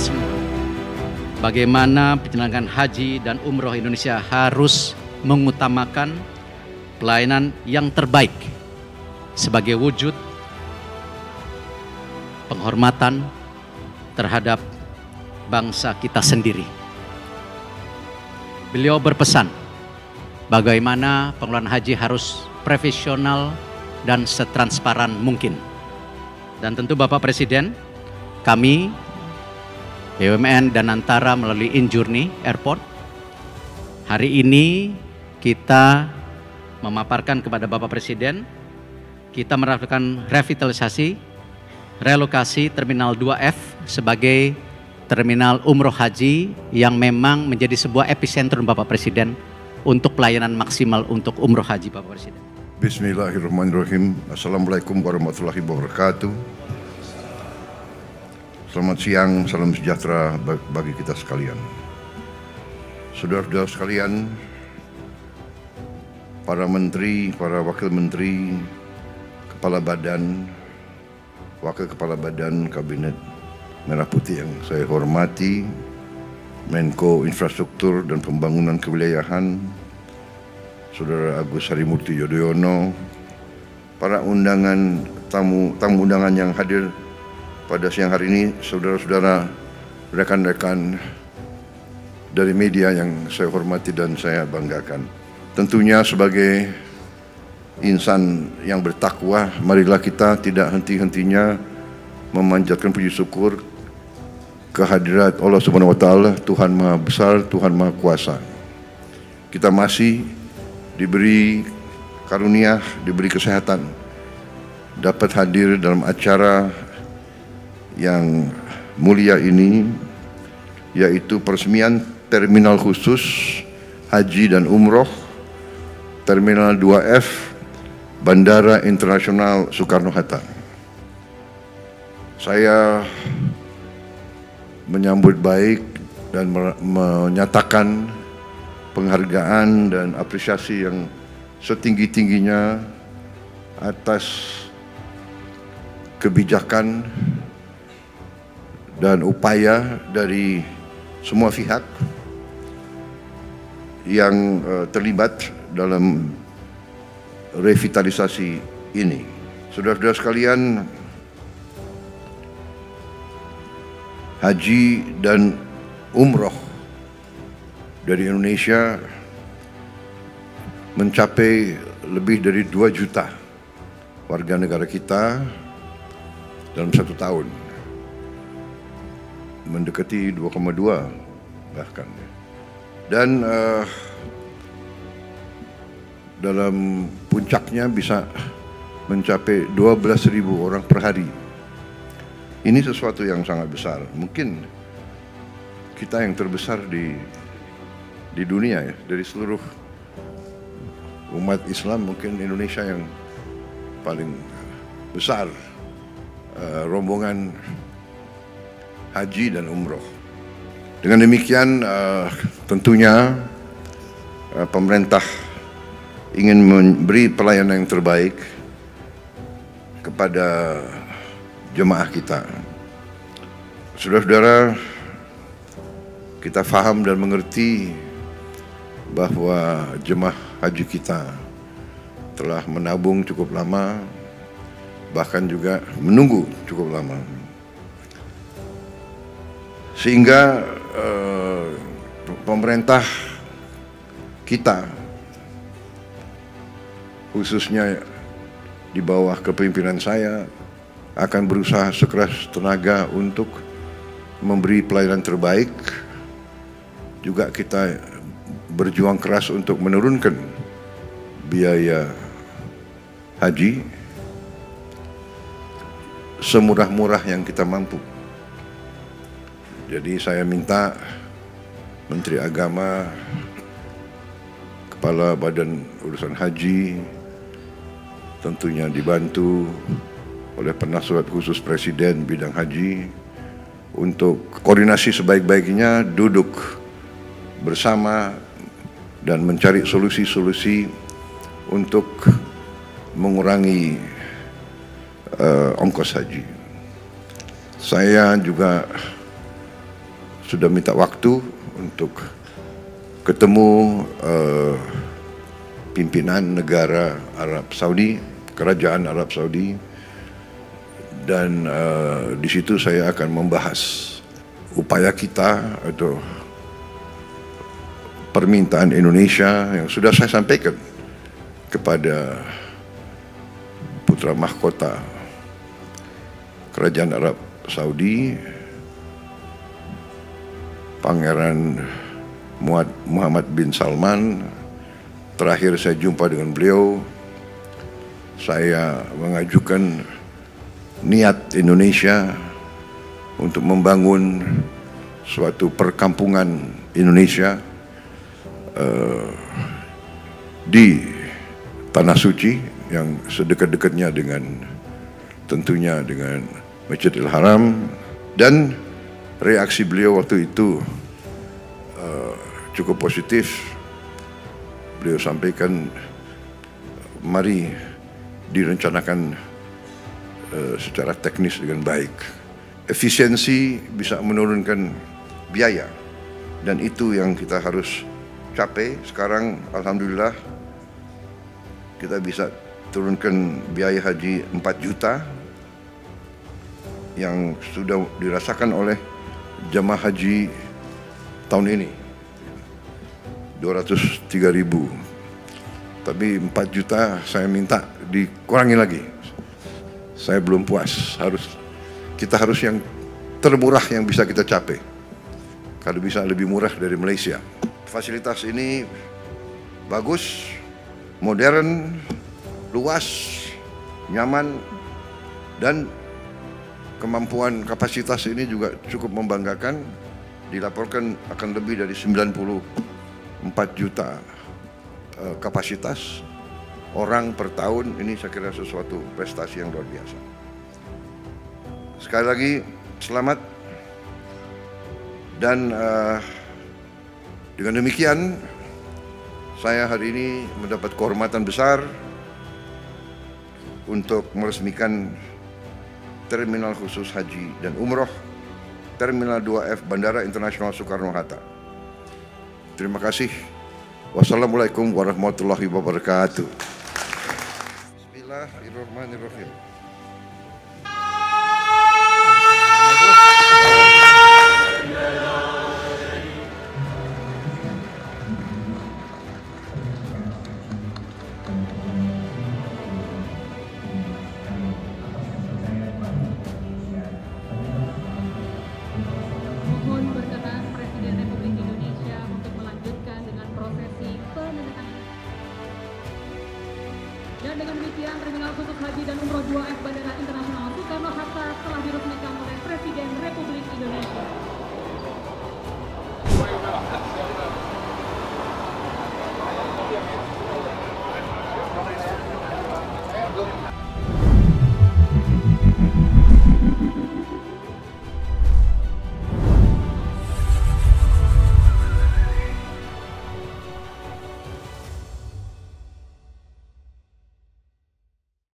semua, bagaimana penyelenggaraan haji dan umroh Indonesia harus mengutamakan pelayanan yang terbaik sebagai wujud penghormatan terhadap bangsa kita sendiri. Beliau berpesan bagaimana pengelolaan haji harus profesional dan setransparan mungkin. Dan tentu Bapak Presiden, kami BUMN dan Antara melalui InJourney Airport, hari ini kita memaparkan kepada Bapak Presiden, kita melakukan revitalisasi, relokasi Terminal 2F sebagai terminal umroh haji yang memang menjadi sebuah epicentrum Bapak Presiden untuk pelayanan maksimal untuk umroh haji Bapak Presiden. Bismillahirrahmanirrahim. Assalamualaikum warahmatullahi wabarakatuh. Selamat siang, salam sejahtera bagi kita sekalian. Saudara-saudara sekalian, para menteri, para wakil menteri, kepala badan, wakil kepala badan Kabinet Merah Putih yang saya hormati, Menko Infrastruktur dan Pembangunan Kewilayahan, Saudara Agus Harimurti Yudhoyono, para tamu undangan yang hadir pada siang hari ini, saudara-saudara, rekan-rekan dari media yang saya hormati dan saya banggakan. Tentunya sebagai insan yang bertakwa, marilah kita tidak henti-hentinya memanjatkan puji syukur kehadirat Allah Subhanahu wa taala, Tuhan Maha Besar, Tuhan Maha Kuasa. Kita masih diberi karunia, diberi kesehatan, dapat hadir dalam acara yang mulia ini, yaitu peresmian terminal khusus haji dan umroh Terminal 2F Bandara Internasional Soekarno-Hatta. Saya menyambut baik dan menyatakan penghargaan dan apresiasi yang setinggi-tingginya atas kebijakan dan upaya dari semua pihak yang terlibat dalam revitalisasi ini. Saudara-saudara sekalian, haji dan umroh dari Indonesia mencapai lebih dari 2 juta warga negara kita dalam 1 tahun, mendekati 2,2 bahkan. Dan dalam puncaknya bisa mencapai 12.000 orang per hari. Ini sesuatu yang sangat besar. Mungkin kita yang terbesar di dunia ya, dari seluruh umat Islam, mungkin Indonesia yang paling besar rombongan haji dan umroh. Dengan demikian tentunya pemerintah ingin memberi pelayanan yang terbaik kepada jemaah kita. Saudara-saudara, kita faham dan mengerti bahwa jemaah haji kita telah menabung cukup lama, bahkan juga menunggu cukup lama. Sehingga pemerintah kita, khususnya di bawah kepemimpinan saya, akan berusaha sekeras tenaga untuk memberi pelayanan terbaik. Juga kita berjuang keras untuk menurunkan biaya haji semurah-murah yang kita mampu. Jadi saya minta Menteri Agama, Kepala Badan Urusan Haji, tentunya dibantu oleh Penasihat Khusus Presiden bidang haji, untuk koordinasi sebaik-baiknya, duduk bersama dan mencari solusi-solusi untuk mengurangi ongkos haji. Saya juga sudah minta waktu untuk ketemu pimpinan negara Arab Saudi, Kerajaan Arab Saudi, dan di situ saya akan membahas upaya kita atau permintaan Indonesia yang sudah saya sampaikan kepada putra mahkota Kerajaan Arab Saudi, Pangeran Muhammad bin Salman. Terakhir saya jumpa dengan beliau, saya mengajukan niat Indonesia untuk membangun suatu perkampungan Indonesia di Tanah Suci yang sedekat-dekatnya dengan tentunya dengan Masjidil Haram. Dan reaksi beliau waktu itu cukup positif. Beliau sampaikan, mari direncanakan secara teknis dengan baik. Efisiensi bisa menurunkan biaya, dan itu yang kita harus capai. Sekarang alhamdulillah kita bisa turunkan biaya haji 4 juta yang sudah dirasakan oleh jamaah haji tahun ini, 203.000. Tapi 4 juta saya minta dikurangi lagi. Saya belum puas, kita harus yang termurah yang bisa kita capai. Kalau bisa lebih murah dari Malaysia. Fasilitas ini bagus, modern, luas, nyaman, dan kemampuan kapasitas ini juga cukup membanggakan. Dilaporkan akan lebih dari 94 juta kapasitas orang per tahun. Ini saya kira sesuatu prestasi yang luar biasa. Sekali lagi selamat, dan dengan demikian saya hari ini mendapat kehormatan besar untuk meresmikan Terminal Khusus Haji dan Umroh Terminal 2F Bandara Internasional Soekarno-Hatta. Terima kasih. Wassalamualaikum warahmatullahi wabarakatuh. Bismillahirrahmanirrahim. Mohon berkenan Presiden Republik Indonesia untuk melanjutkan dengan prosesi penandatanganan. Dan dengan demikian Terminal Khusus Haji dan Umroh 2F